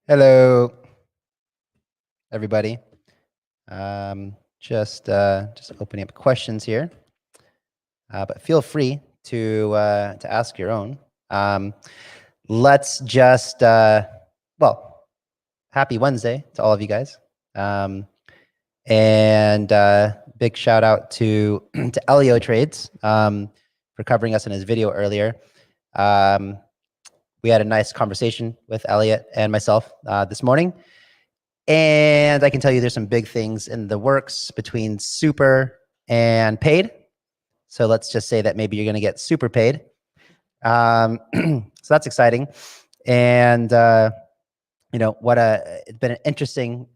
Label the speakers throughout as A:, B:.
A: Hello, everybody. Just opening up questions here, but feel free to ask your own. Let's just well, happy Wednesday to all of you guys, and big shout out to to AIOZ Trades for covering us in his video earlier. We had a nice conversation with Elliot and myself this morning. And I can tell you there's some big things in the works between super and paid. So let's just say that maybe you're going to get super paid. So that's exciting. And, you know, it's been an interesting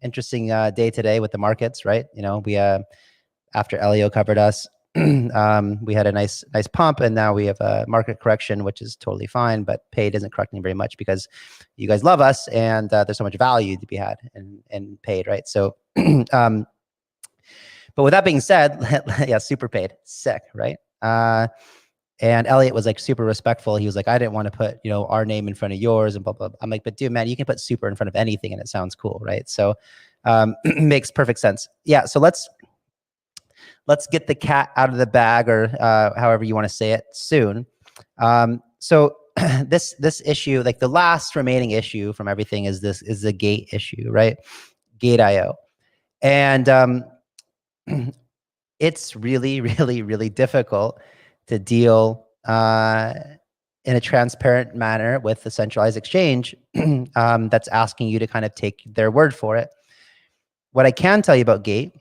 A: day today with the markets, right? You know, we, after Elio covered us, we had a nice pump, and now we have a market correction, which is totally fine, but paid isn't correcting very much because you guys love us, and there's so much value to be had in paid, right? So, but with that being said, yeah, super paid, sick, right? And Elliot was like super respectful. He was like, I didn't want to put, you know, our name in front of yours and blah, blah, blah. I'm like, but dude, man, you can put super in front of anything and it sounds cool, right? So makes perfect sense. Yeah, so let's get the cat out of the bag, or however you want to say it, soon. So this issue, like the last remaining issue from everything, is the gate issue, right? Gate IO. And it's really difficult to deal in a transparent manner with the centralized exchange that's asking you to kind of take their word for it. What I can tell you about Gate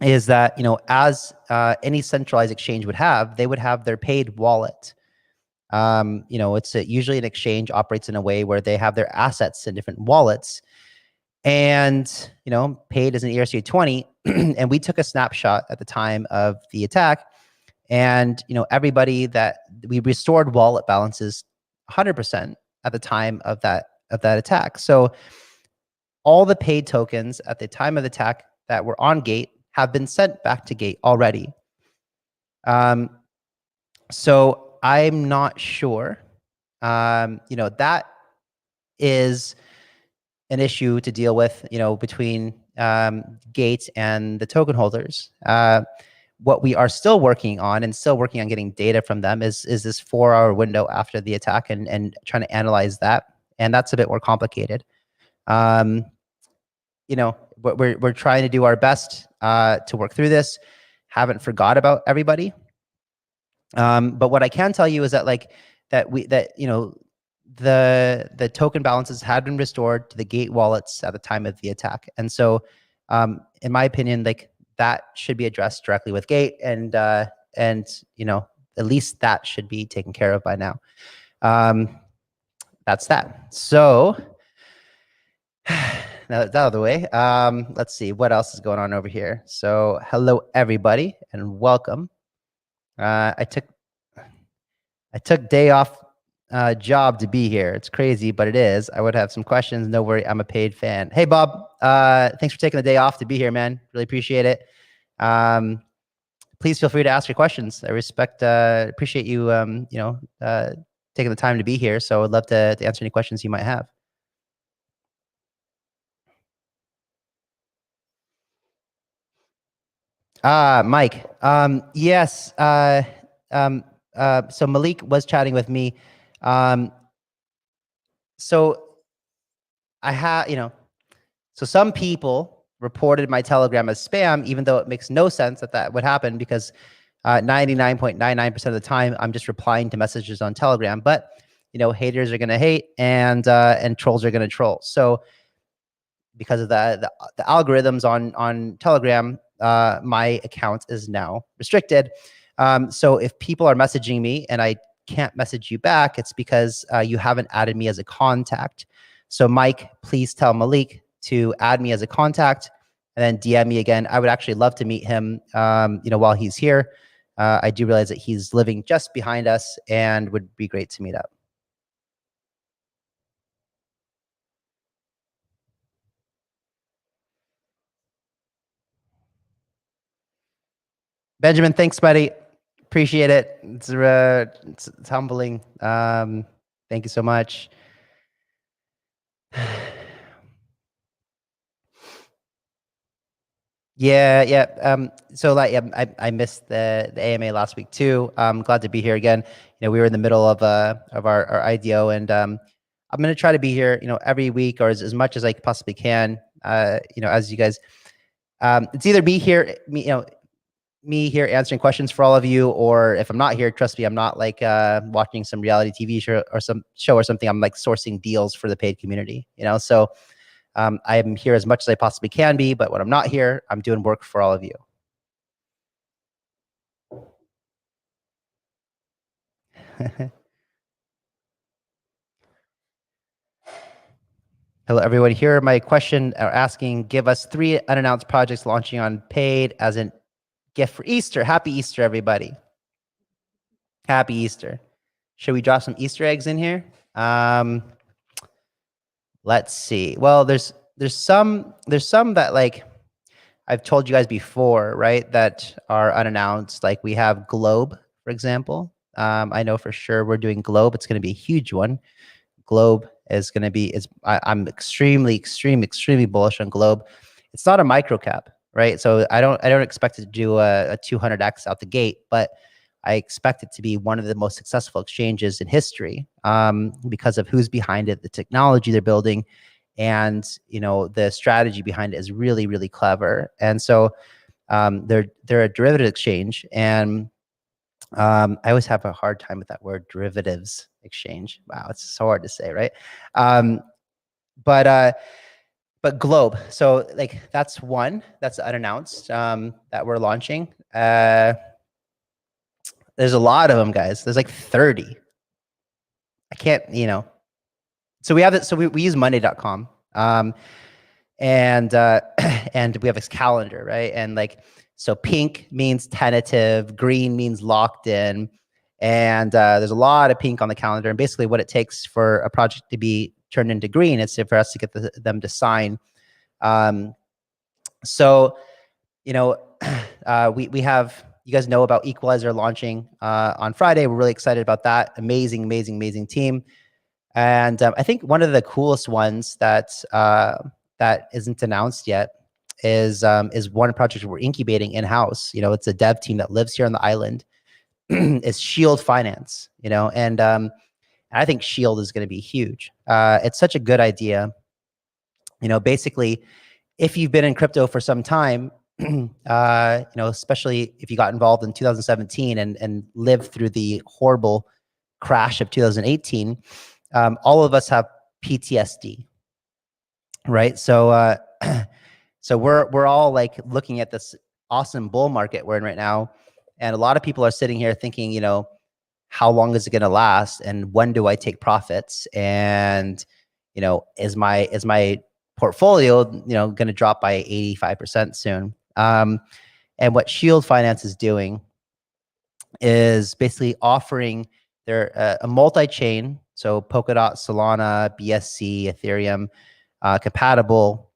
A: is that, you know, as any centralized exchange would have, they would have their paid wallet. You know, it's usually an exchange operates in a way where they have their assets in different wallets. And, you know, paid is an ERC20. And we took a snapshot at the time of the attack. And, you know, everybody that we restored wallet balances 100% at the time of that attack. So all the paid tokens at the time of the attack that were on Gate have been sent back to Gate already. So I'm not sure. You know, that is an issue to deal with, you know, between Gate and the token holders. What we are still working on getting data from them is this 4-hour window after the attack and trying to analyze that. And that's a bit more complicated. You know, we're trying to do our best to work through this. Haven't forgot about everybody. But what I can tell you is that you know, the token balances had been restored to the Gate wallets at the time of the attack. And so in my opinion, like, that should be addressed directly with Gate, and you know, at least that should be taken care of by now. That's that. So now that's out of the way, let's see what else is going on over here. So hello everybody and welcome. I took day off job to be here. It's crazy, but it is. I would have some questions. No worry, I'm a paid fan. Hey Bob, thanks for taking the day off to be here, man. Really appreciate it. Please feel free to ask your questions. I appreciate you, you know, taking the time to be here. So I'd love to answer any questions you might have. Mike. Yes. So Malik was chatting with me. So I have, you know, so some people reported my Telegram as spam, even though it makes no sense that would happen, because 99.99% of the time I'm just replying to messages on Telegram. But, you know, haters are going to hate, and trolls are going to troll. So because of the algorithms on Telegram, my account is now restricted. So if people are messaging me and I can't message you back, it's because you haven't added me as a contact. So Mike, please tell Malik to add me as a contact and then DM me again. I would actually love to meet him, you know, while he's here. I do realize that he's living just behind us and would be great to meet up. Benjamin, thanks, buddy. Appreciate it. It's humbling. Thank you so much. Yeah. So like, yeah, I missed the AMA last week too. I'm glad to be here again. We were in the middle of our IDO, and I'm gonna try to be here, every week or as much as I possibly can. As you guys, it's either me here answering questions for all of you, or if I'm not here, trust me, I'm not like watching some reality TV show or some show or something. I'm like sourcing deals for the paid community. So I'm here as much as I possibly can be, but when I'm not here, I'm doing work for all of you. Hello, everyone. Here, my question are asking, give us 3 unannounced projects launching on paid as a gift for Easter. Happy Easter, everybody. Happy Easter. Should we drop some Easter eggs in here? Let's see. Well, there's some that like I've told you guys before, right? That are unannounced. Like we have Globe, for example. I know for sure we're doing Globe. It's going to be a huge one. Globe is going to be I'm extremely bullish on Globe. It's not a micro cap, right? So I don't expect it to do a 200x out the gate, but I expect it to be one of the most successful exchanges in history, because of who's behind it, the technology they're building, and the strategy behind it is really clever. And so they're a derivative exchange, and I always have a hard time with that word, derivatives exchange. Wow, it's so hard to say, right? Um, but Globe. So like that's one that's unannounced, that we're launching. There's a lot of them, guys. There's like 30. I can't, So we have it. So we use Monday.com. And and we have this calendar, right? And like, so pink means tentative, green means locked in, and there's a lot of pink on the calendar. And basically, what it takes for a project to be turned into green is for us to get them to sign. So we have, you guys know about Equalizer launching on Friday. We're really excited about that. Amazing team. And I think one of the coolest ones that isn't announced yet is one project we're incubating in house. It's a dev team that lives here on the island. It's Shield Finance. And I think Shield is going to be huge. It's such a good idea. Basically, if you've been in crypto for some time, especially if you got involved in 2017 and lived through the horrible crash of 2018. All of us have PTSD, right? So, so we're all like looking at this awesome bull market we're in right now, and a lot of people are sitting here thinking, how long is it going to last, and when do I take profits, and is my portfolio going to drop by 85% soon? And what Shield Finance is doing is basically offering their a multi-chain, so Polkadot, Solana, BSC, Ethereum, compatible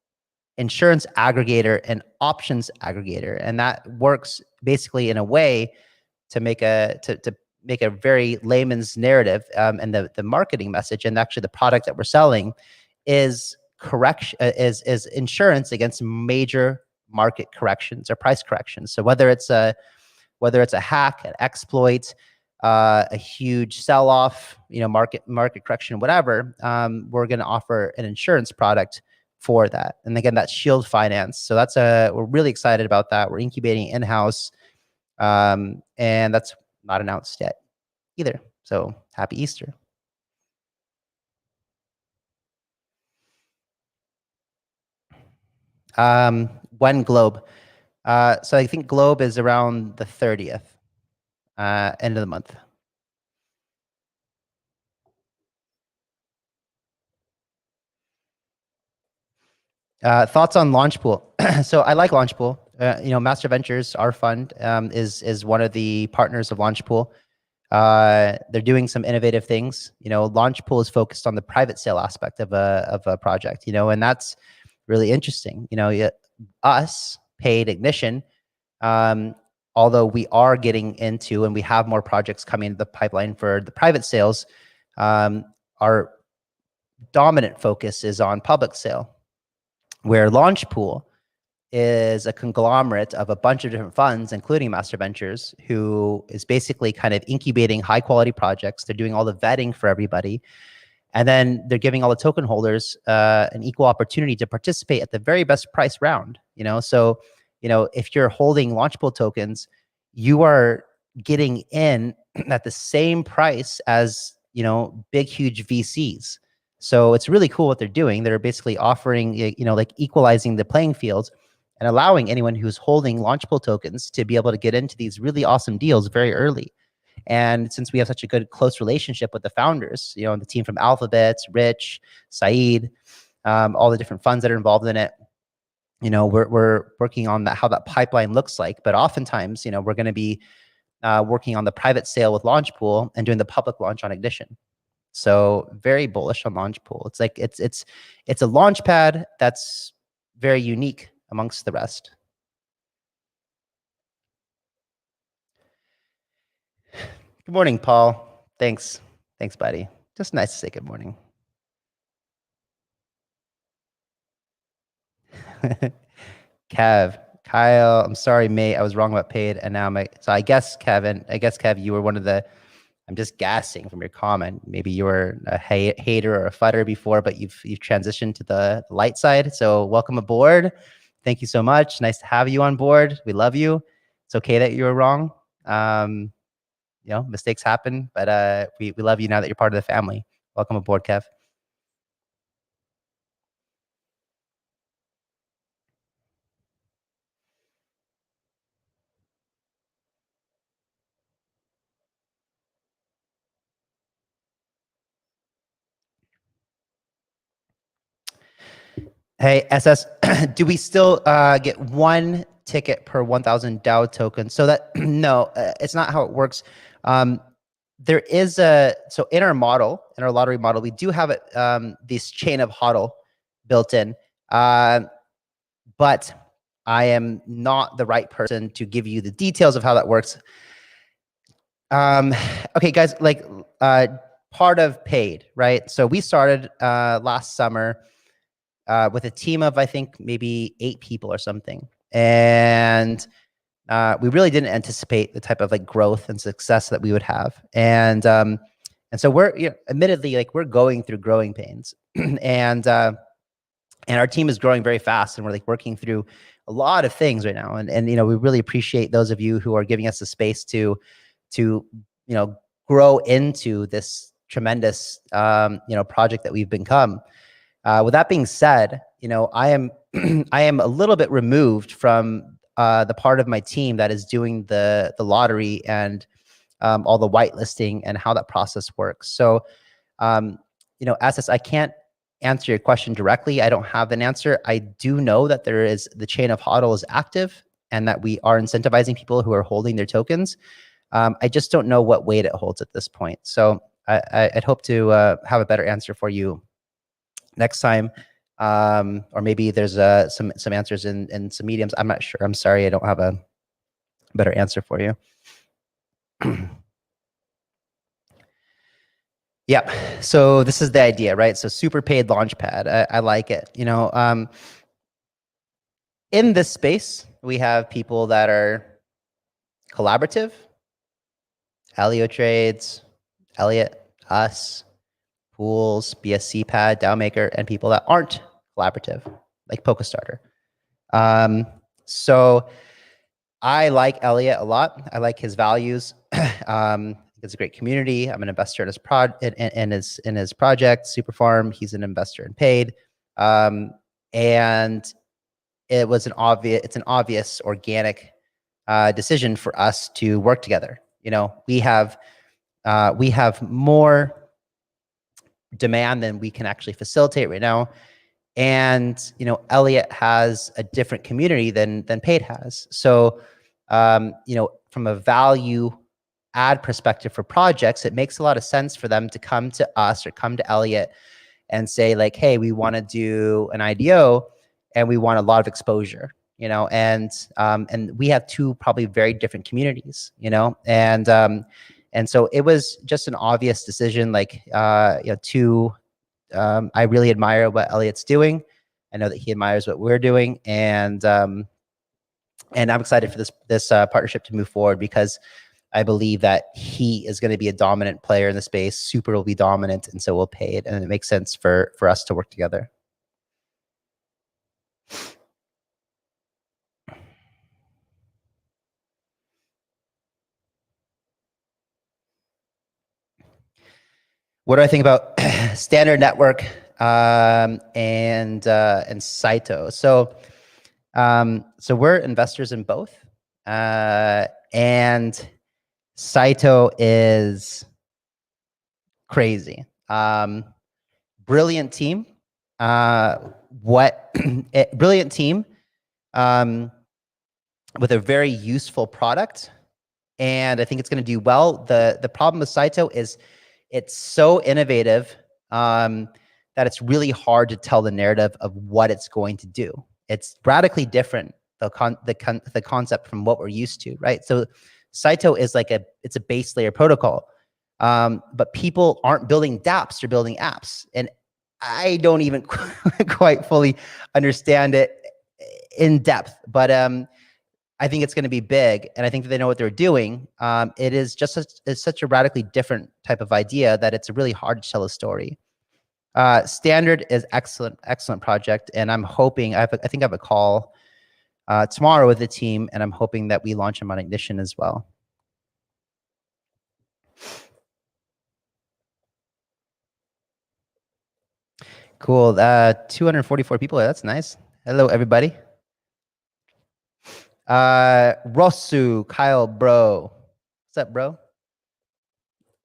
A: insurance aggregator and options aggregator, and that works basically in a way to make a make a very layman's narrative, and the marketing message, and actually the product that we're selling is is insurance against major market corrections or price corrections. So whether it's a hack, an exploit, a huge sell-off, market correction, whatever, we're going to offer an insurance product for that. And again, that's Shield Finance. So we're really excited about that. We're incubating in-house, and that's not announced yet either. So happy Easter. When Globe? So I think Globe is around the 30th, end of the month. Thoughts on Launchpool? So I like Launchpool. Master Ventures, our fund, is one of the partners of Launchpool. They're doing some innovative things. Launchpool is focused on the private sale aspect of a project. And that's really interesting. Us, Paid Ignition, although we are getting into and we have more projects coming into the pipeline for the private sales, our dominant focus is on public sale, where Launchpool is a conglomerate of a bunch of different funds, including Master Ventures, who is basically kind of incubating high quality projects. They're doing all the vetting for everybody. And then they're giving all the token holders an equal opportunity to participate at the very best price round. So, if you're holding Launchpool tokens, you are getting in at the same price as, big, huge VCs. So it's really cool what they're doing. They're basically offering, like equalizing the playing fields and allowing anyone who's holding Launchpool tokens to be able to get into these really awesome deals very early. And since we have such a good, close relationship with the founders, the team from Alphabet, Rich, Saeed, all the different funds that are involved in it, we're working on how that pipeline looks like. But oftentimes, we're going to be working on the private sale with Launchpool and doing the public launch on Ignition. So very bullish on Launchpool. It's like it's a launch pad that's very unique amongst the rest. Good morning, Paul. Thanks, buddy. Just nice to say good morning. Kyle, I'm sorry, mate. I was wrong about paid, and now so I guess Kev, you were one of the. I'm just guessing from your comment. Maybe you were a hater or a fighter before, but you've transitioned to the light side. So welcome aboard. Thank you so much. Nice to have you on board. We love you. It's okay that you were wrong. Mistakes happen, but we love you now that you're part of the family. Welcome aboard, Kev. Hey, SS, do we still get one ticket per 1,000 DAO tokens? So that, no, it's not how it works. There is so in our model, in our lottery model, we do have this chain of HODL built in, but I am not the right person to give you the details of how that works. Okay, guys, like part of paid, right? So we started last summer with a team of, I think, maybe 8 people or something. And we really didn't anticipate the type of like growth and success that we would have. And so we're, admittedly, like we're going through growing pains and our team is growing very fast, and we're like working through a lot of things right now. And we really appreciate those of you who are giving us the space to grow into this tremendous, project that we've become. With that being said, I am a little bit removed from the part of my team that is doing the lottery and all the whitelisting and how that process works. So, SS, I can't answer your question directly. I don't have an answer. I do know that the chain of HODL is active and that we are incentivizing people who are holding their tokens. I just don't know what weight it holds at this point. So I'd hope to have a better answer for you next time, or maybe there's some answers in some mediums. I'm not sure. I'm sorry, I don't have a better answer for you. Yeah. So this is the idea, right? So super paid launchpad. I like it. In this space, we have people that are collaborative, Alio Trades, Elliot, us, Pools, BSC Pad, DAO Maker, and people that aren't collaborative, like PokeStarter. So I like Elliot a lot. I like his values. It's a great community. I'm an investor in his project, Super Farm. He's an investor in Paid, and it's an obvious organic decision for us to work together. We have more demand than we can actually facilitate right now. And, Elliot has a different community than Paid has. So, from a value add perspective for projects, it makes a lot of sense for them to come to us or come to Elliot and say like, hey, we want to do an IDO and we want a lot of exposure, and we have 2 probably very different communities, and so it was just an obvious decision, like, I really admire what Elliot's doing. I know that he admires what we're doing, and I'm excited for this partnership to move forward because I believe that he is going to be a dominant player in the space. Super will be dominant, and so will Paid, and it makes sense for us to work together. What do I think about Standard Network and Saito? So we're investors in both, and Saito is crazy. Brilliant team. Brilliant team with a very useful product, and I think it's going to do well. The problem with Saito is it's so innovative that it's really hard to tell the narrative of what it's going to do. It's radically different, the concept from what we're used to, right? So Saito is like it's a base layer protocol, but people aren't building dApps, they're building apps. And I don't even quite fully understand it in depth, but I think it's going to be big, and I think that they know what they're doing. It is just it's such a radically different type of idea that it's really hard to tell a story. Standard is excellent project, and I'm hoping I think I have a call tomorrow with the team, and I'm hoping that we launch them on Ignition as well. Cool. 244 people. That's nice. Hello, everybody. Rosu, Kyle, bro. What's up, bro?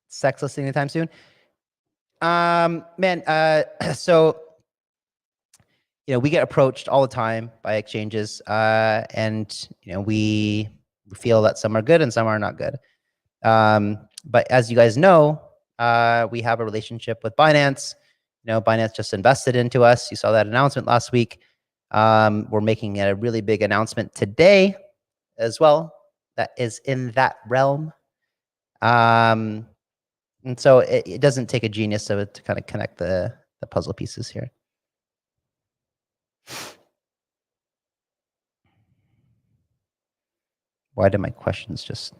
A: Sex listening anytime soon? Man, so, we get approached all the time by exchanges, and, we feel that some are good and some are not good. But as you guys know, we have a relationship with Binance. Binance just invested into us. You saw that announcement last week. We're making a really big announcement today as well that is in that realm. And so it doesn't take a genius to kind of connect the puzzle pieces here. Why did my questions just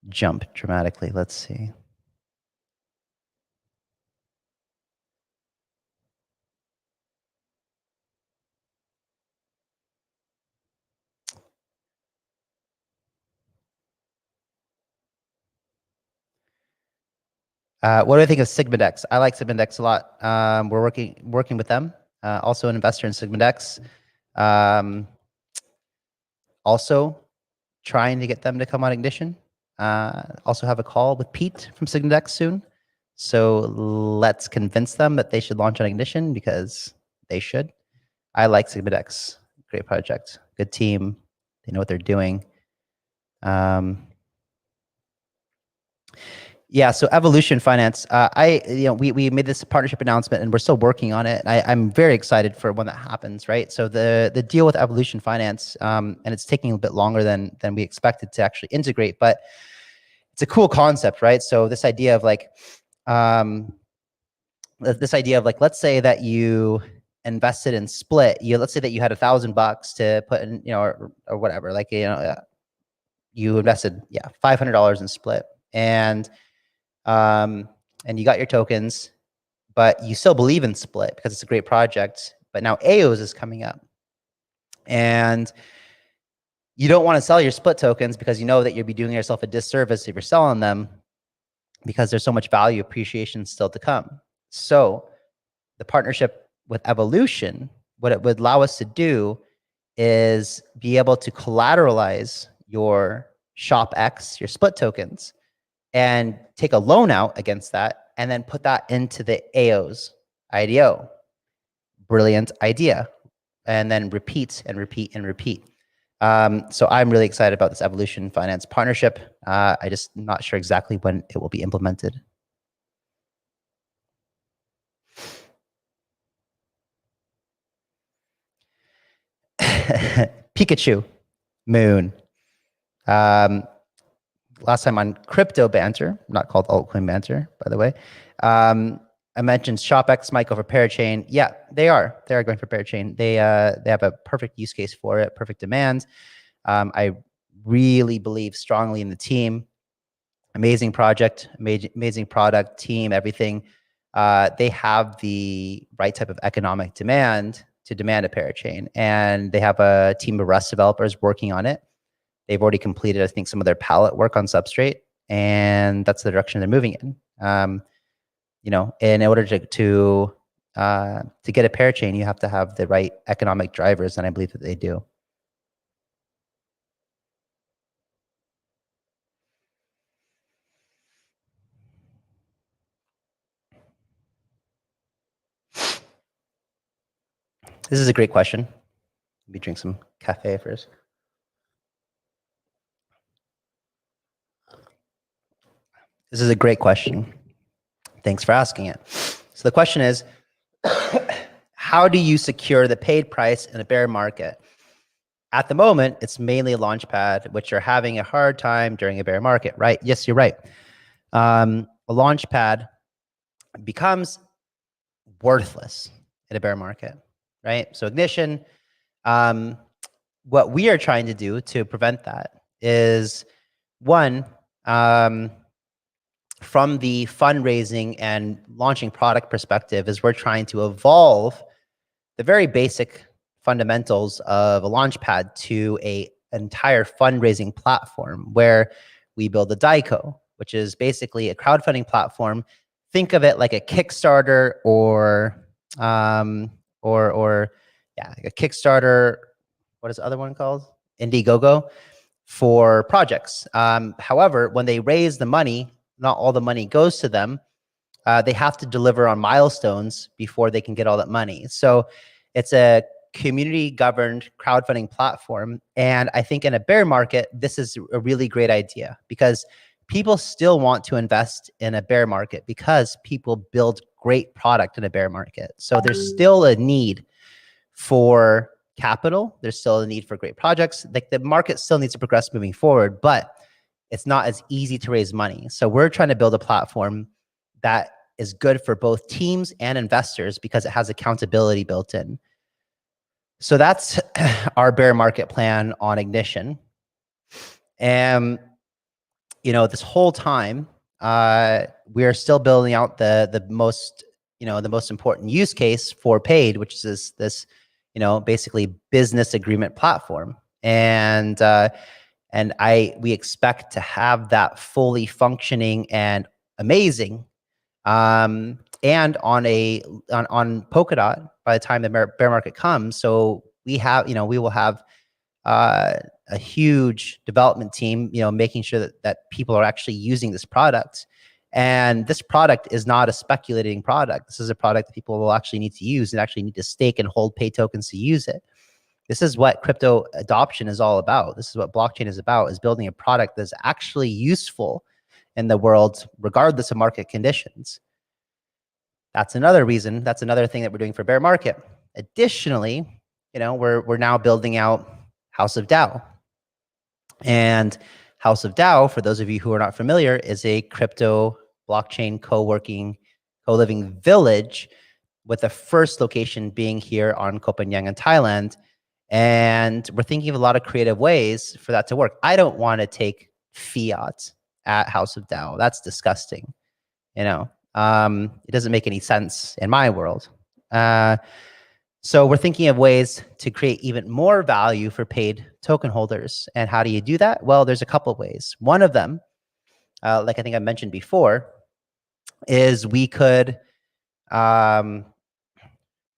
A: jump dramatically? Let's see. What do I think of SigmaDex? I like SigmaDex a lot. We're working with them. Also an investor in SigmaDex. Also trying to get them to come on Ignition. Also have a call with Pete from SigmaDex soon. So let's convince them that they should launch on Ignition because they should. I like SigmaDex. Great project. Good team. They know what they're doing. Yeah, so Evolution Finance. We made this partnership announcement, and we're still working on it. I'm very excited for when that happens, right? So the deal with Evolution Finance, and it's taking a bit longer than we expected to actually integrate, but it's a cool concept, right? So this idea of like, let's say that you invested in Split. Let's say that you had $1,000 to put in, or whatever, like you invested $500 in Split, and you got your tokens, but you still believe in Split because it's a great project. But now AIOZ is coming up, and you don't want to sell your Split tokens because you know that you'll be doing yourself a disservice if you're selling them because there's so much value appreciation still to come. So the partnership with Evolution, what it would allow us to do is be able to collateralize your SHOPX, your Split tokens, and take a loan out against that, and then put that into the AIOZ IDO. Brilliant idea. And then repeat and repeat and repeat. So I'm really excited about this Evolution Finance partnership. I just not sure exactly when it will be implemented. Pikachu, Moon. Last time on Crypto Banter, not called Altcoin Banter, by the way. I mentioned SHOPX might go for Parachain. Yeah, they are. They are going for Parachain. They have a perfect use case for it, perfect demand. I really believe strongly in the team. Amazing project, amazing product, team, everything. They have the right type of economic demand to demand a Parachain, and they have a team of Rust developers working on it. They've already completed, I think, some of their palette work on Substrate, and that's the direction they're moving in. You know, in order to get a Parachain, you have to have the right economic drivers, and I believe that they do. This is a great question. Let me drink some cafe first. This is a great question. Thanks for asking it. So the question is, how do you secure the paid price in a bear market? At the moment, it's mainly a Launchpad, which are having a hard time during a bear market, right? Yes, you're right. A Launchpad becomes worthless in a bear market, right? So Ignition, what we are trying to do to prevent that is, one, from the fundraising and launching product perspective, is we're trying to evolve the very basic fundamentals of a Launchpad to an entire fundraising platform where we build a DICO, which is basically a crowdfunding platform. Think of it like a Kickstarter or yeah, like a Kickstarter. What is the other one called? Indiegogo for projects. However, when they raise the money, not all the money goes to them. They have to deliver on milestones before they can get all that money. So it's a community governed crowdfunding platform. And I think in a bear market, this is a really great idea because people still want to invest in a bear market because people build great product in a bear market. So there's still a need for capital. There's still a need for great projects. Like the market still needs to progress moving forward, but it's not as easy to raise money. So we're trying to build a platform that is good for both teams and investors because it has accountability built in. So that's our bear market plan on Ignition. And, you know, this whole time, we are still building out the most important use case for paid, which is this, you know, basically business agreement platform. And we expect to have that fully functioning and amazing, and on Polkadot by the time the bear market comes. So we will have a huge development team, you know, making sure that people are actually using this product. And this product is not a speculating product. This is a product that people will actually need to use and actually need to stake and hold pay tokens to use it. This is what crypto adoption is all about. This is what blockchain is about, is building a product that's actually useful in the world, regardless of market conditions. That's another reason. That's another thing that we're doing for bear market. Additionally, you know, we're now building out House of DAO. And House of DAO, for those of you who are not familiar, is a crypto blockchain co-living village, with the first location being here on Koh Phangan in Thailand. And we're thinking of a lot of creative ways for that to work. I don't want to take fiat at House of DAO. That's disgusting. You know, it doesn't make any sense in my world. So we're thinking of ways to create even more value for paid token holders. And how do you do that? Well, there's a couple of ways. One of them, like I think I mentioned before, is we could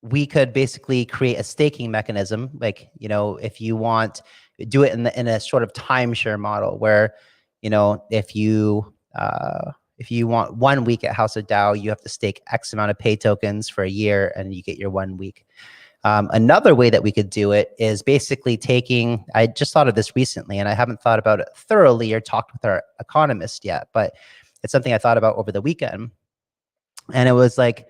A: basically create a staking mechanism. Like, you know, if you want, do it in a sort of timeshare model where, you know, if you want 1 week at House of DAO, you have to stake X amount of pay tokens for a year and you get your 1 week. Another way that we could do it is basically taking, I just thought of this recently and I haven't thought about it thoroughly or talked with our economist yet, but it's something I thought about over the weekend. And it was like,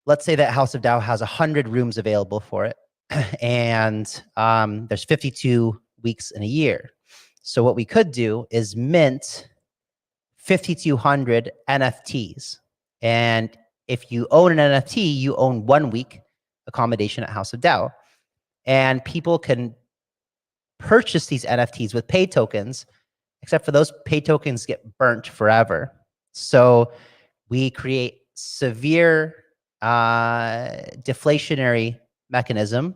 A: let's say that House of DAO has 100 rooms available for it. And there's 52 weeks in a year. So what we could do is mint 5,200 NFTs. And if you own an NFT, you own 1 week accommodation at House of DAO. And people can purchase these NFTs with paid tokens, except for those paid tokens get burnt forever. So we create severe deflationary mechanism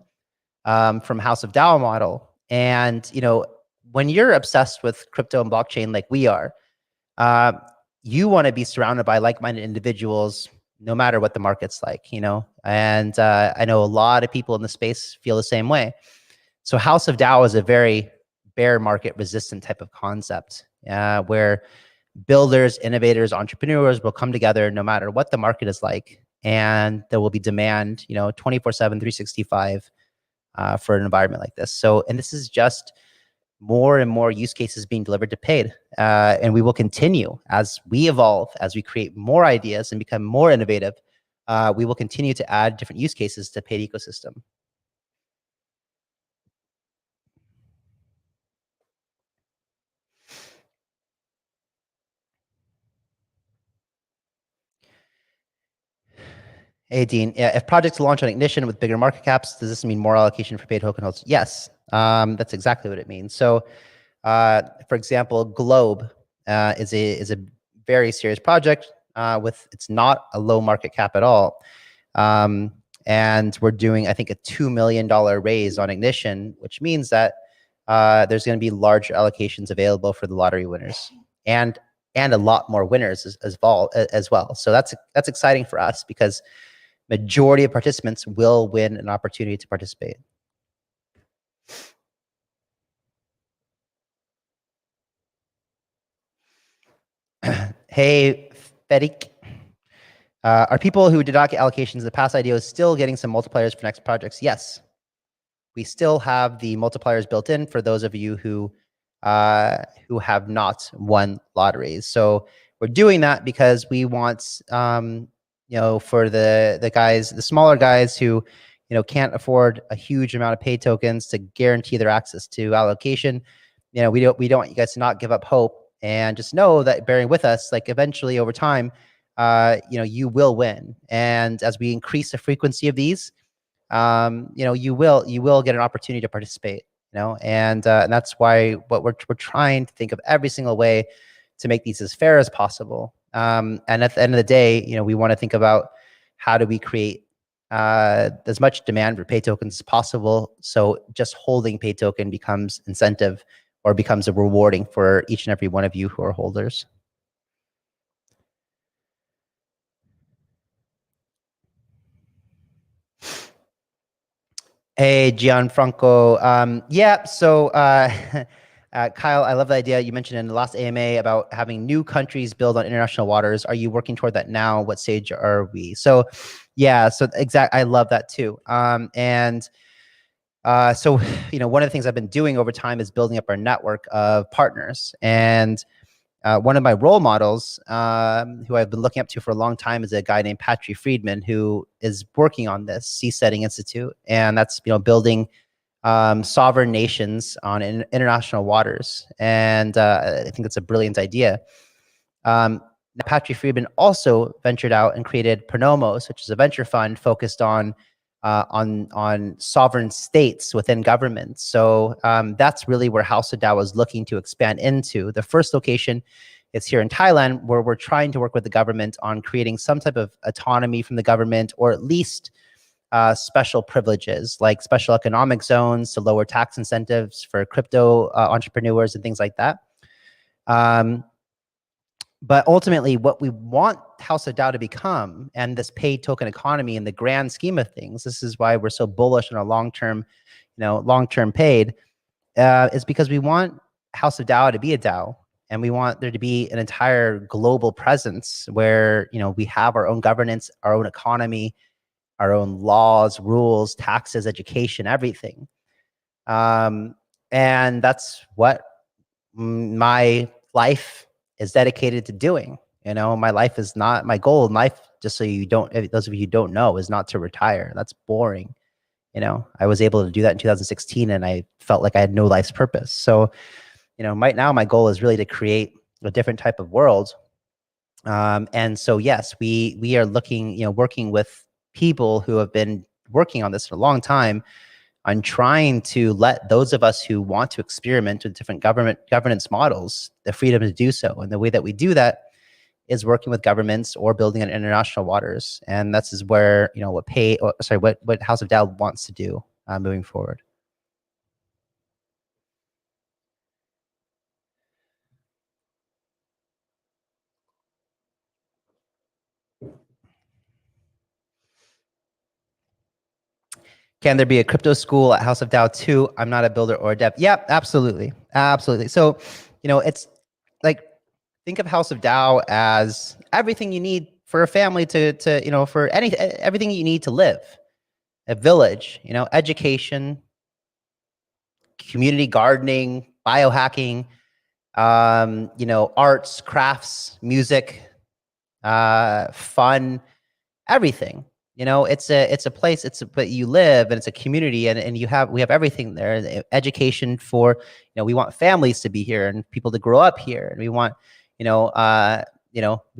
A: from House of DAO model. And when you're obsessed with crypto and blockchain like we are, you want to be surrounded by like-minded individuals, no matter what the market's like, And I know a lot of people in the space feel the same way. So House of DAO is a very bear market resistant type of concept, where builders, innovators, entrepreneurs will come together no matter what the market is like, and there will be demand, 24/7, 365 for an environment like this. So, and this is just more and more use cases being delivered to paid, and we will continue as we evolve, as we create more ideas and become more innovative. We will continue to add different use cases to paid ecosystem. Hey, Dean, if projects launch on Ignition with bigger market caps, does this mean more allocation for paid token holds? Yes, that's exactly what it means. So, for example, Globe is a very serious project it's not a low market cap at all. And we're doing, I think, a $2 million raise on Ignition, which means that there's going to be large allocations available for the lottery winners, and a lot more winners as well. So that's exciting for us, because majority of participants will win an opportunity to participate. Hey, Fedik. Are people who did not get allocations in the past IDOs still getting some multipliers for next projects? Yes. We still have the multipliers built in for those of you who have not won lotteries. So we're doing that because we want, for the guys, the smaller guys who, can't afford a huge amount of paid tokens, to guarantee their access to allocation. We don't want you guys to not give up hope, and just know that bearing with us, like eventually over time, you will win. And as we increase the frequency of these, you will get an opportunity to participate, and that's why what we're trying to think of every single way to make these as fair as possible. And at the end of the day, we want to think about how do we create as much demand for paid tokens as possible, so just holding paid token becomes incentive, or becomes a rewarding for each and every one of you who are holders. Hey, Gianfranco. Yeah, so Kyle, I love the idea you mentioned in the last AMA about having new countries build on international waters. Are you working toward that now? What stage are we? So, yeah, so I love that too. So, one of the things I've been doing over time is building up our network of partners. And one of my role models, who I've been looking up to for a long time, is a guy named Patrick Friedman, who is working on this Seasetting Institute, and that's building sovereign nations on international waters. And I think it's a brilliant idea. Patrick Friedman also ventured out and created Pronomos, which is a venture fund focused on sovereign states within government. So that's really where House of DAO is looking to expand into. The first location is here in Thailand, where we're trying to work with the government on creating some type of autonomy from the government, or at least special privileges, like special economic zones to lower tax incentives for crypto entrepreneurs and things like that. But ultimately, what we want House of DAO to become, and this paid token economy in the grand scheme of things, this is why we're so bullish on a long-term paid, is because we want House of DAO to be a DAO, and we want there to be an entire global presence where we have our own governance, our own economy, our own laws, rules, taxes, education, everything. And that's what my life is dedicated to doing. My life is not, my goal in life, just so those of you who don't know, is not to retire. That's boring. I was able to do that in 2016, and I felt like I had no life's purpose. So, right now my goal is really to create a different type of world And so, yes, we are looking, working with people who have been working on this for a long time on trying to let those of us who want to experiment with different governance models the freedom to do so. And the way that we do that is working with governments or building on international waters. And that's is where, what House of DAO wants to do moving forward. Can there be a crypto school at House of DAO too? I'm not a builder or a dev. Yeah, absolutely. Absolutely. So, it's like, think of House of DAO as everything you need for a family for everything you need to live. A village, education, community gardening, biohacking, arts, crafts, music, fun, everything. It's a place, but you live and it's a community, and we have everything there. Education for, we want families to be here and people to grow up here, and we want, we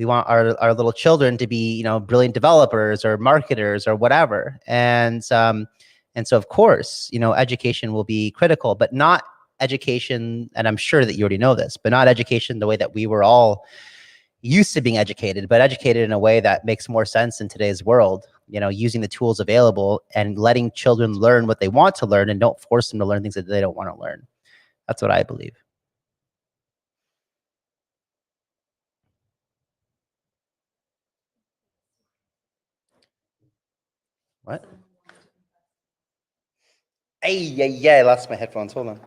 A: want our little children to be, brilliant developers or marketers or whatever. And so of course, education will be critical, but not education. And I'm sure that you already know this, but not education the way that we were all used to being educated, but educated in a way that makes more sense in today's world, using the tools available and letting children learn what they want to learn and don't force them to learn things that they don't want to learn. That's what I believe. What? Hey, yeah, I lost my headphones. Hold on.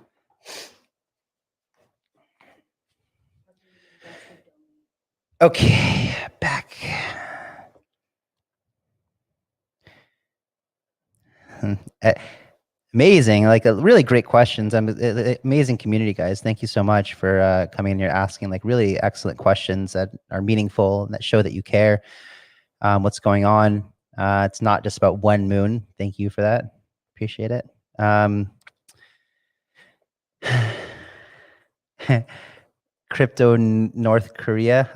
A: Okay, back. Amazing, like really great questions. Amazing community, guys. Thank you so much for coming in here asking like really excellent questions that are meaningful and that show that you care what's going on. It's not just about one moon. Thank you for that. Appreciate it. Crypto North Korea.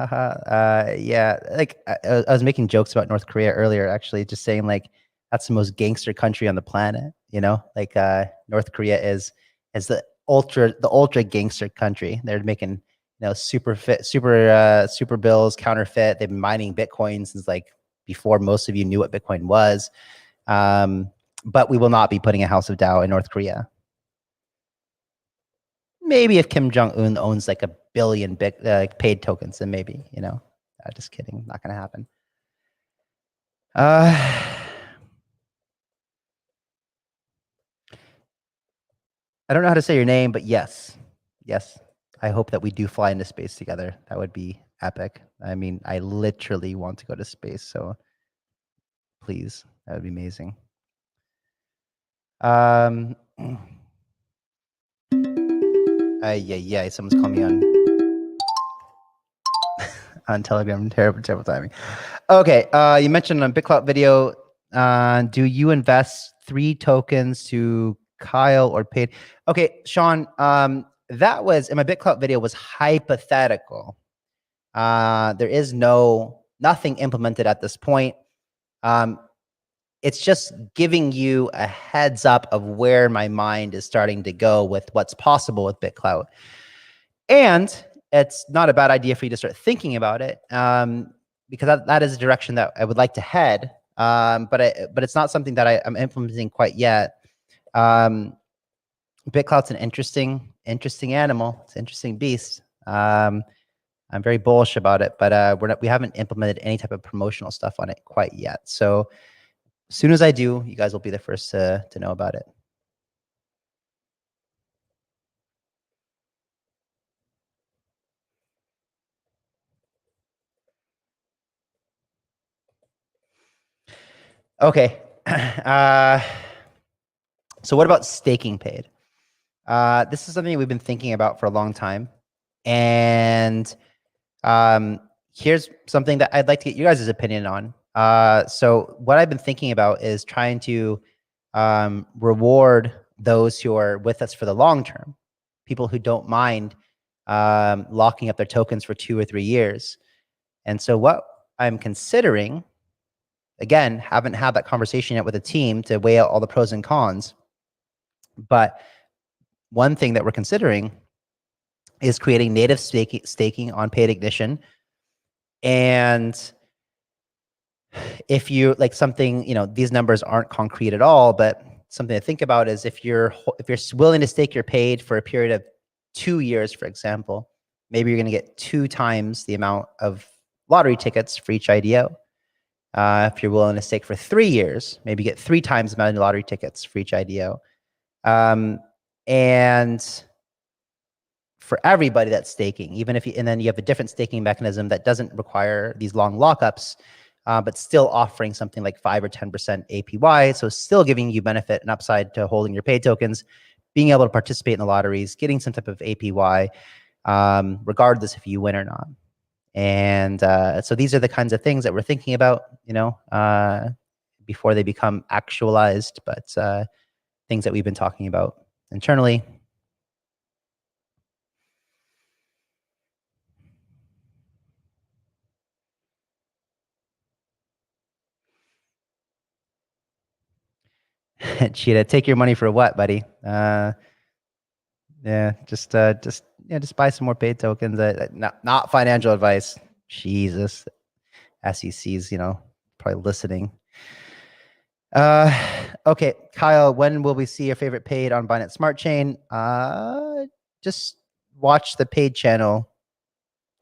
A: Yeah, like I was making jokes about North Korea earlier, actually, just saying like that's the most gangster country on the planet. Like North Korea is the ultra gangster country. They're making super bills, counterfeit. They've been mining Bitcoin since like before most of you knew what Bitcoin was. But we will not be putting a House of DAO in North Korea. Maybe if Kim Jong-un owns like 1 billion paid tokens, then maybe, just kidding. Not going to happen. I don't know how to say your name, but yes. I hope that we do fly into space together. That would be epic. I mean, I literally want to go to space. So please, that would be amazing. Yeah, someone's calling me on Telegram. Terrible timing. Okay, you mentioned on BitClout video, do you invest 3 tokens to Kyle or paid? Okay, Sean, that was in my BitClout video was hypothetical. There is nothing implemented at this point. It's just giving you a heads up of where my mind is starting to go with what's possible with BitClout. And it's not a bad idea for you to start thinking about it, because that is a direction that I would like to head. But it's not something that I'm implementing quite yet. BitClout's an interesting animal. It's an interesting beast. I'm very bullish about it, but we haven't implemented any type of promotional stuff on it quite yet. So as soon as I do, you guys will be the first to know about it. Okay. So what about staking paid? This is something we've been thinking about for a long time. And here's something that I'd like to get you guys' opinion on. So what I've been thinking about is trying to reward those who are with us for the long term, people who don't mind locking up their tokens for 2 or 3 years. And so what I'm considering, again, haven't had that conversation yet with the team to weigh out all the pros and cons, but one thing that we're considering is creating native staking on paid ignition. And if you like something, these numbers aren't concrete at all, but something to think about is if you're willing to stake your paid for a period of 2 years, for example, maybe you're going to get 2 times the amount of lottery tickets for each IDO. If you're willing to stake for 3 years, maybe get 3 times the amount of lottery tickets for each IDO. And for everybody that's staking, even if and then you have a different staking mechanism that doesn't require these long lockups, but still offering something like 5 or 10% APY. So still giving you benefit and upside to holding your paid tokens, being able to participate in the lotteries, getting some type of APY, regardless if you win or not. And so these are the kinds of things that we're thinking about, before they become actualized, but things that we've been talking about internally. Cheetah, take your money for what, buddy? Yeah, just buy some more paid tokens. Not financial advice. Jesus, SEC's, probably listening. Okay, Kyle, when will we see your favorite paid on Binance Smart Chain? Just watch the paid channel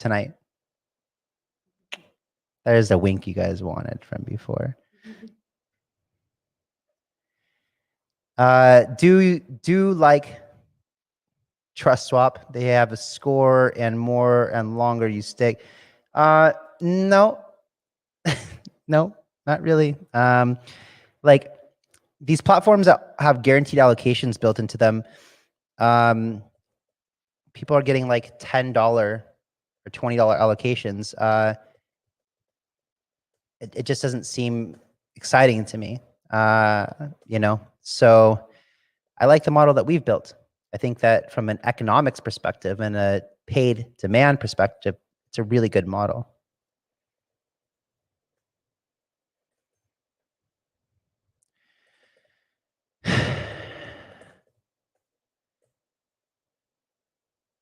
A: tonight. There's the wink you guys wanted from before. Do like Trust Swap? They have a score and more and longer you stake. No, no, not really. Like these platforms that have guaranteed allocations built into them, people are getting like $10 or $20 allocations. It just doesn't seem exciting to me, So I like the model that we've built. I think that from an economics perspective and a paid demand perspective, it's a really good model.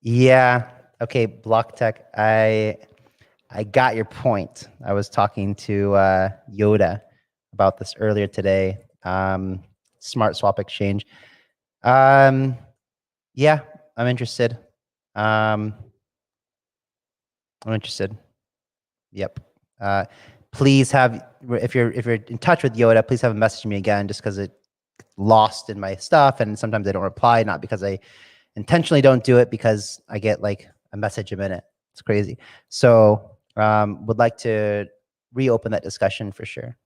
A: Yeah. Okay, Block Tech. I got your point. I was talking to Yoda about this earlier today. Smart Swap Exchange. Yeah, I'm interested. I'm interested. Yep. Please have, if you're in touch with Yoda, please have a message me again, just because it lost in my stuff, and sometimes I don't reply, not because I intentionally don't do it, because I get like a message a minute. It's crazy. So would like to reopen that discussion for sure.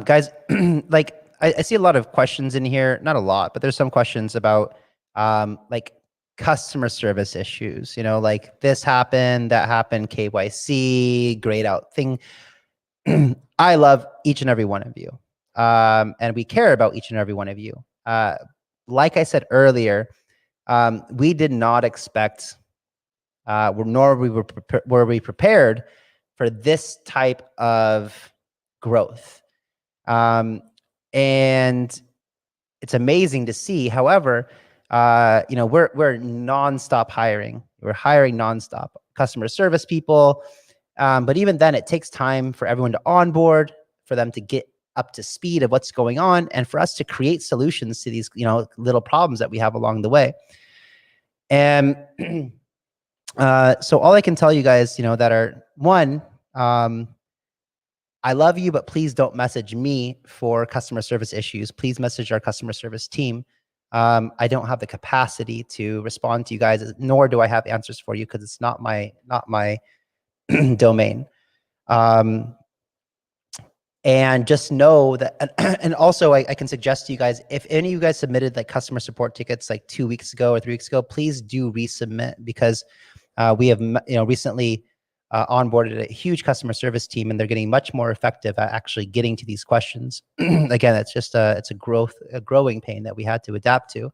A: Guys, like I see a lot of questions in here, not a lot, but there's some questions about like customer service issues, like this happened, that happened, KYC, grayed out thing. I love each and every one of you. And we care about each and every one of you. Like I said earlier, we did not expect, nor were we prepared for this type of growth. And it's amazing to see. However, we're nonstop hiring. We're hiring nonstop customer service people. But even then, it takes time for everyone to onboard, for them to get up to speed of what's going on, and for us to create solutions to these, little problems that we have along the way. And so all I can tell you guys, that are one, I love you, but please don't message me for customer service issues. Please message our customer service team. I don't have the capacity to respond to you guys, nor do I have answers for you, because it's not my domain. And just know that, and also I can suggest to you guys, if any of you guys submitted like customer support tickets like 2 weeks ago or 3 weeks ago, please do resubmit, because we have recently onboarded a huge customer service team, and they're getting much more effective at actually getting to these questions. Again, it's just it's a growing pain that we had to adapt to.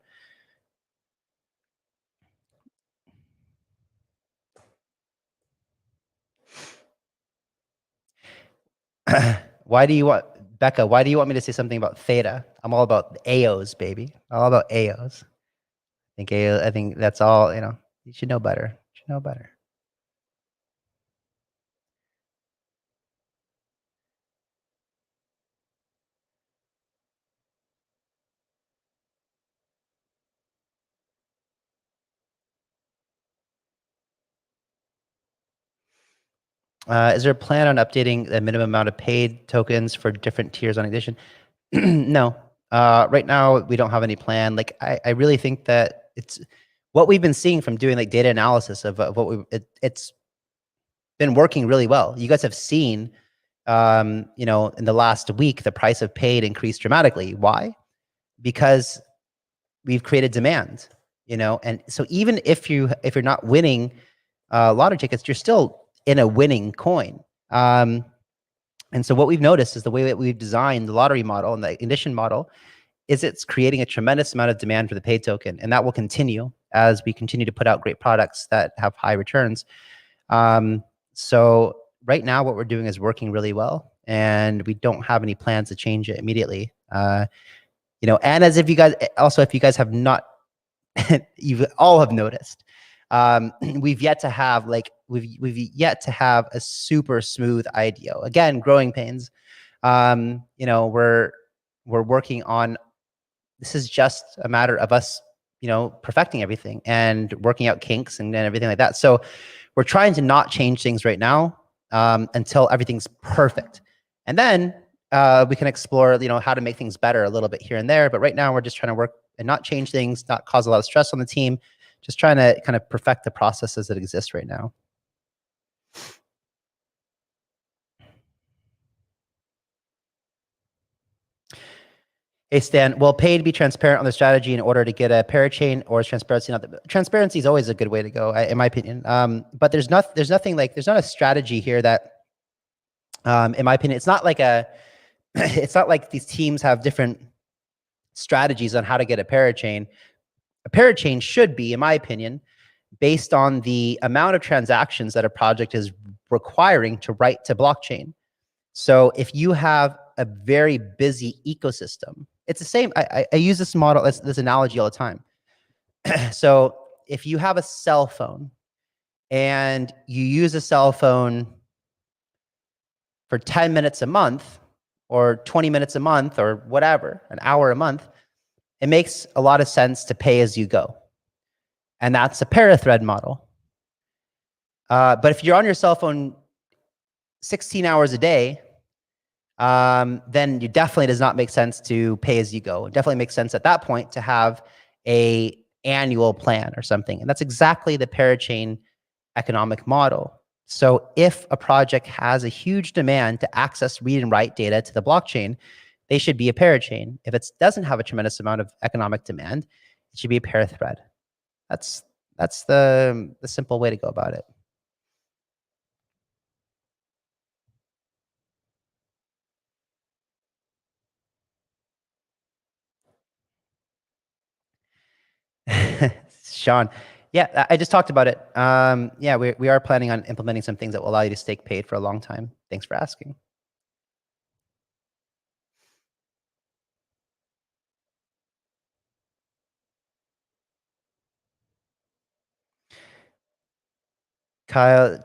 A: Why do you want, Becca, why do you want me to say something about theta? I'm all about AIOZ, baby. All about AIOZ. I think that's all, you should know better. You should know better. Is there a plan on updating the minimum amount of paid tokens for different tiers on Ignition? No. Right now, we don't have any plan. Like, I really think that it's what we've been seeing from doing like data analysis of what it's been working really well. You guys have seen, in the last week, the price of paid increased dramatically. Why? Because we've created demand, and so even if you're not winning lottery tickets, you're still in a winning coin. And so what we've noticed is the way that we've designed the lottery model and the Ignition model is it's creating a tremendous amount of demand for the paid token, and that will continue as we continue to put out great products that have high returns. So right now what we're doing is working really well, and we don't have any plans to change it immediately. And as if you guys have not, you all have noticed, we've yet to have a super smooth IDO. Again, growing pains. We're working on, this is just a matter of us, perfecting everything and working out kinks and everything like that. So we're trying to not change things right now until everything's perfect. And then we can explore, how to make things better a little bit here and there. But right now we're just trying to work and not change things, not cause a lot of stress on the team, just trying to kind of perfect the processes that exist right now. Hey, Stan, will paid be transparent on the strategy in order to get a Parachain, or is transparency not transparency is always a good way to go, in my opinion. But there's not a strategy here that, in my opinion, it's not like it's not like these teams have different strategies on how to get a Parachain. A Parachain should be, in my opinion, based on the amount of transactions that a project is requiring to write to blockchain. So if you have a very busy ecosystem, it's the same. I use this model, this analogy all the time. So if you have a cell phone and you use a cell phone for 10 minutes a month or 20 minutes a month or whatever, an hour a month, it makes a lot of sense to pay as you go. And that's a parathread model. But if you're on your cell phone 16 hours a day, then it definitely does not make sense to pay as you go. It definitely makes sense at that point to have a annual plan or something. And that's exactly the Parachain economic model. So if a project has a huge demand to access read and write data to the blockchain, they should be a Parachain. If it doesn't have a tremendous amount of economic demand, it should be a parathread. That's the simple way to go about it. Sean, yeah, I just talked about it. Yeah, we are planning on implementing some things that will allow you to stake paid for a long time. Thanks for asking. Kyle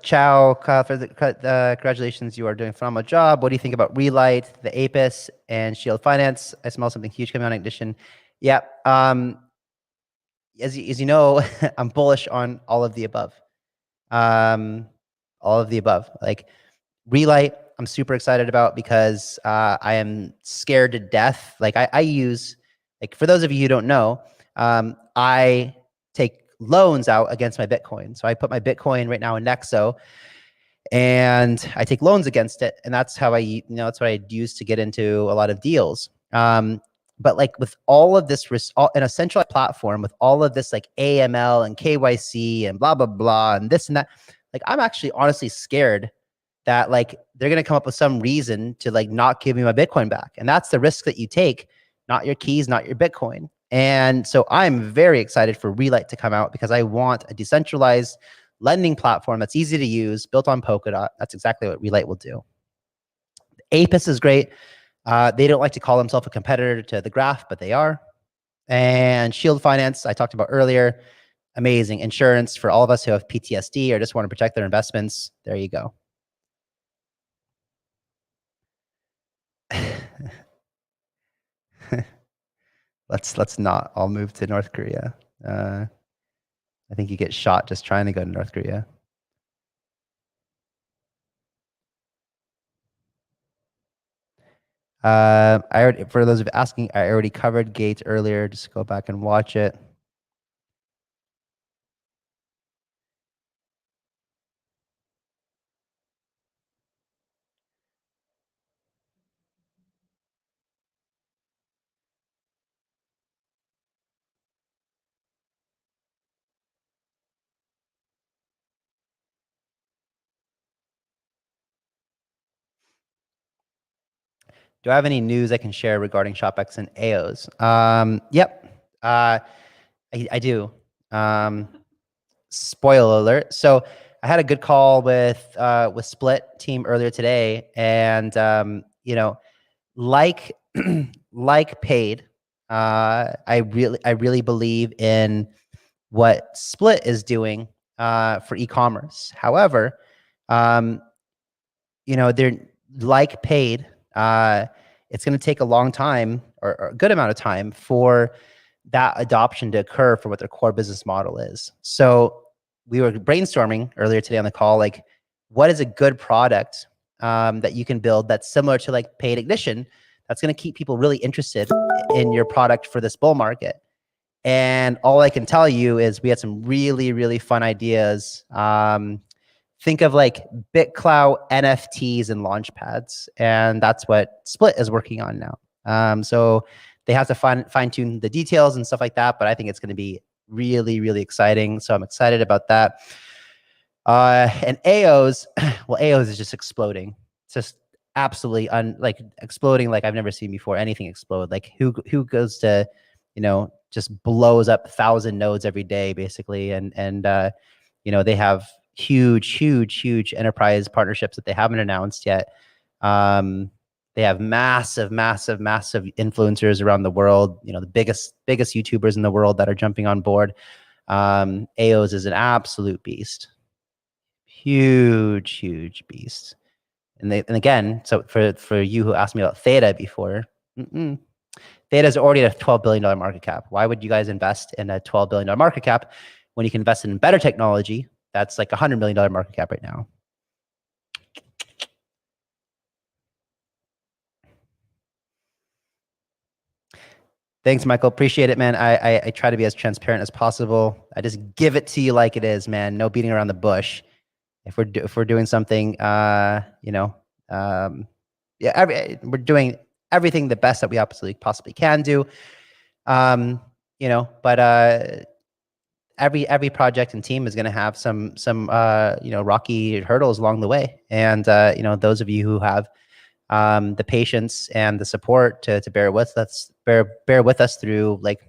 A: for the congratulations, you are doing a phenomenal job. What do you think about Relight, the APIS, and Shield Finance? I smell something huge coming on Ignition. Yeah, as you know, I'm bullish on all of the above. All of the above. Like Relight, I'm super excited about because I am scared to death. Like I use, like for those of you who don't know, I take loans out against my Bitcoin. So I put my Bitcoin right now in Nexo, and I take loans against it, and that's how that's what I use to get into a lot of deals. But like with all of this risk, in a centralized platform with all of this like AML and KYC and blah blah blah and this and that, like I'm actually honestly scared that like they're gonna come up with some reason to like not give me my Bitcoin back, and that's the risk that you take, not your keys, not your Bitcoin. And so I'm very excited for Relight to come out because I want a decentralized lending platform that's easy to use, built on Polkadot. That's exactly what Relight will do. APIS is great. They don't like to call themselves a competitor to the Graph, but they are. And Shield Finance, I talked about earlier, amazing insurance for all of us who have PTSD or just want to protect their investments. There you go. let's not all move to North Korea. I think you get shot just trying to go to North Korea. For those of you asking, I already covered Gates earlier. Just go back and watch it. Do I have any news I can share regarding SHOPX and AIOZ? Yep, I do. Spoiler alert. So I had a good call with Split team earlier today, and like like Paid, I really believe in what Split is doing for e-commerce. However, they're like Paid. It's going to take a long time or a good amount of time for that adoption to occur for what their core business model is. So we were brainstorming earlier today on the call, like what is a good product that you can build that's similar to like Paid Ignition, that's going to keep people really interested in your product for this bull market. And all I can tell you is we had some really, really fun ideas. Think of like BitClout, NFTs, and launchpads. And that's what Split is working on now. So they have to fine tune the details and stuff like that, but I think it's going to be really, really exciting. So I'm excited about that. And AIOZ, well, AIOZ is just exploding. It's just absolutely exploding like I've never seen before. Anything explode. Like who goes to, just blows up 1,000 nodes every day, basically. And they have huge enterprise partnerships that they haven't announced yet. They have massive influencers around the world. The biggest YouTubers in the world that are jumping on board. AIOZ is an absolute beast. Huge beast. And again, so for you who asked me about Theta before, Theta is already at a $12 billion market cap. Why would you guys invest in a $12 billion market cap when you can invest in better technology that's like a $100 million market cap right now? Thanks, Michael. Appreciate it, man. I try to be as transparent as possible. I just give it to you like it is, man. No beating around the bush. If we're doing something, we're doing everything the best that we absolutely possibly can do. But every project and team is going to have some rocky hurdles along the way. And those of you who have the patience and the support to bear with us through like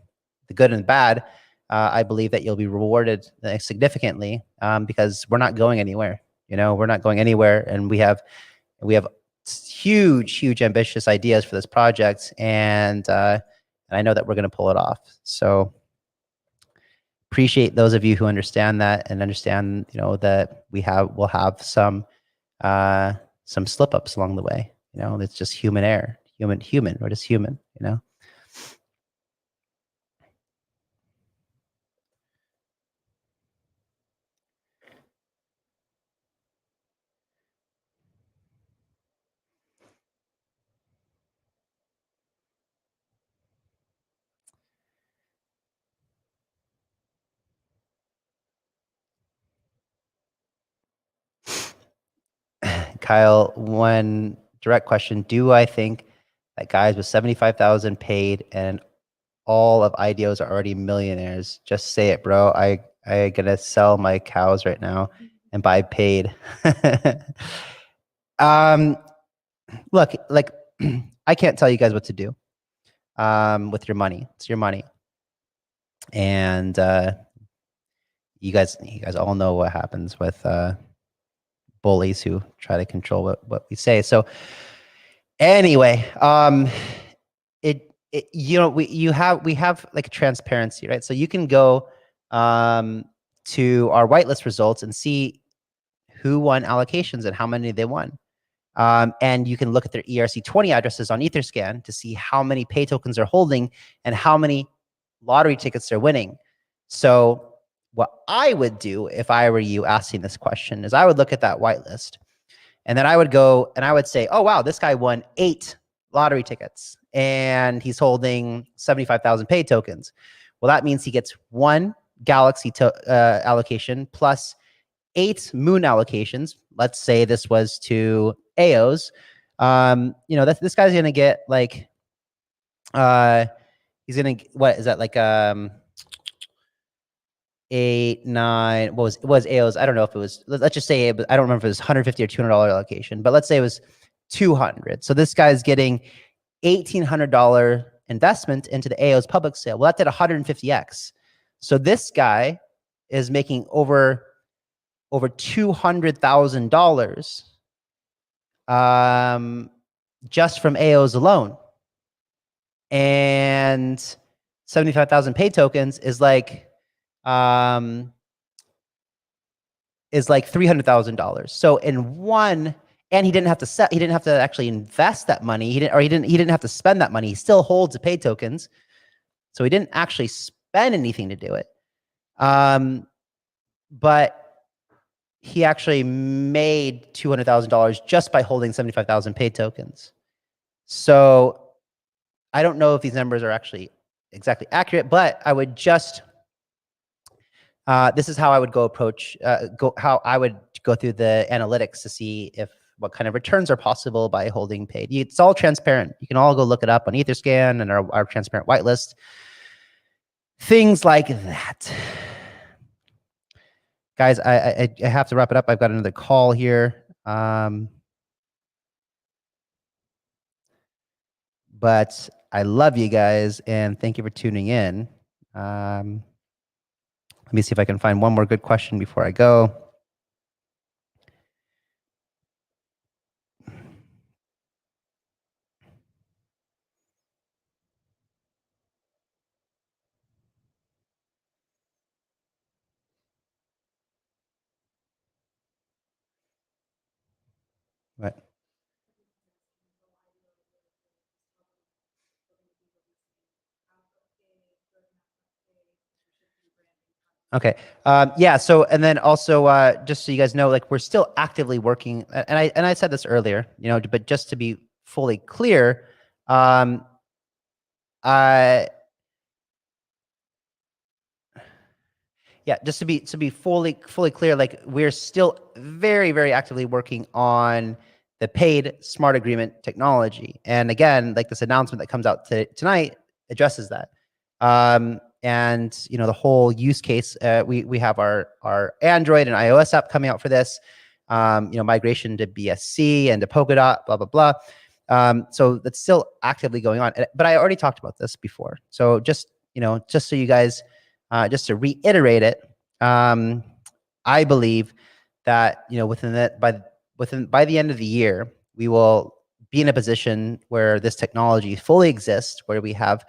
A: the good and the bad, I believe that you'll be rewarded significantly because we're not going anywhere. We're not going anywhere, and we have huge ambitious ideas for this project, and I know that we're going to pull it off. So appreciate those of you who understand that and understand that we'll have some slip ups along the way. It's just human error. Human. We're just human. Kyle, one direct question. Do I think that guys with 75,000 paid and all of IDOs are already millionaires? Just say it, bro. I gonna sell my cows right now and buy paid. Look, like I can't tell you guys what to do with your money. It's your money. And you guys all know what happens with bullies who try to control what we say. So anyway, you know, we have like transparency, right? So you can go to our whitelist results and see who won allocations and how many they won. And you can look at their ERC20 addresses on Etherscan to see how many pay tokens they're holding and how many lottery tickets they're winning. So what I would do if I were you asking this question is I would look at that whitelist and then I would go and I would say, oh, wow, this guy won 8 lottery tickets and he's holding 75,000 pay tokens. Well, that means he gets 1 Galaxy allocation plus 8 Moon allocations. Let's say this was to AIOZ. You know, this guy's going to get like, he's going to, what is that, like 8, 9, what was AIOZ? I don't know if it was, let's just say, I don't remember if it was $150 or $200 allocation, but let's say it was 200. So this guy's getting $1,800 investment into the AIOZ public sale. Well, that did 150x. So this guy is making over $200,000 just from AIOZ alone. And 75,000 pay tokens is like $300,000. So in one, and he didn't have to actually invest that money. He didn't have to spend that money. He still holds the pay tokens. So he didn't actually spend anything to do it. But he actually made $200,000 just by holding 75,000 paid tokens. So I don't know if these numbers are actually exactly accurate, but I would just, this is how I would how I would go through the analytics to see what kind of returns are possible by holding paid. It's all transparent. You can all go look it up on Etherscan and our transparent whitelist. Things like that. Guys, I have to wrap it up. I've got another call here. But I love you guys, and thank you for tuning in. Let me see if I can find one more good question before I go. Right. Okay. Yeah. So, and then also, just so you guys know, like we're still actively working, and I said this earlier, you know, but just to be fully clear, yeah, just to be fully clear, like we're still very, very actively working on the paid smart agreement technology. And again, like this announcement that comes out tonight addresses that. And you know, the whole use case, we have our Android and iOS app coming out for this, you know, migration to BSC and to Polkadot, blah, blah, blah. So that's still actively going on, but I already talked about this before. So just, you know, just so you guys, just to reiterate it, I believe that, you know, by the end of the year, we will be in a position where this technology fully exists, where we have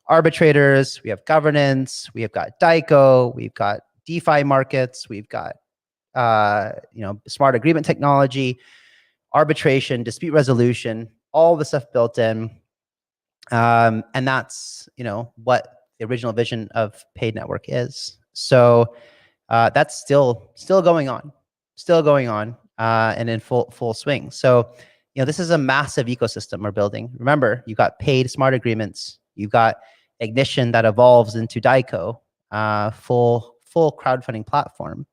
A: arbitrators, we have governance, we have got DICO, we've got DeFi markets, we've got, you know, smart agreement technology, arbitration, dispute resolution, all the stuff built in. And that's, you know, what the original vision of paid network is. So that's still going on, and in full swing. So, you know, this is a massive ecosystem we're building. Remember, you've got paid smart agreements, you've got Ignition that evolves into DICO, full crowdfunding platform.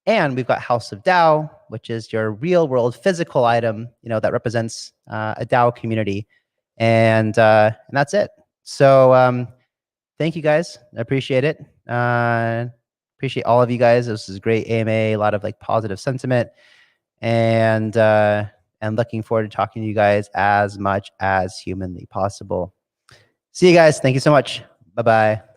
A: And we've got House of DAO, which is your real world physical item, that represents a DAO community. And that's it. So thank you guys. I appreciate it. Appreciate all of you guys. This is great AMA, a lot of like positive sentiment, and looking forward to talking to you guys as much as humanly possible. See you guys. Thank you so much. Bye-bye.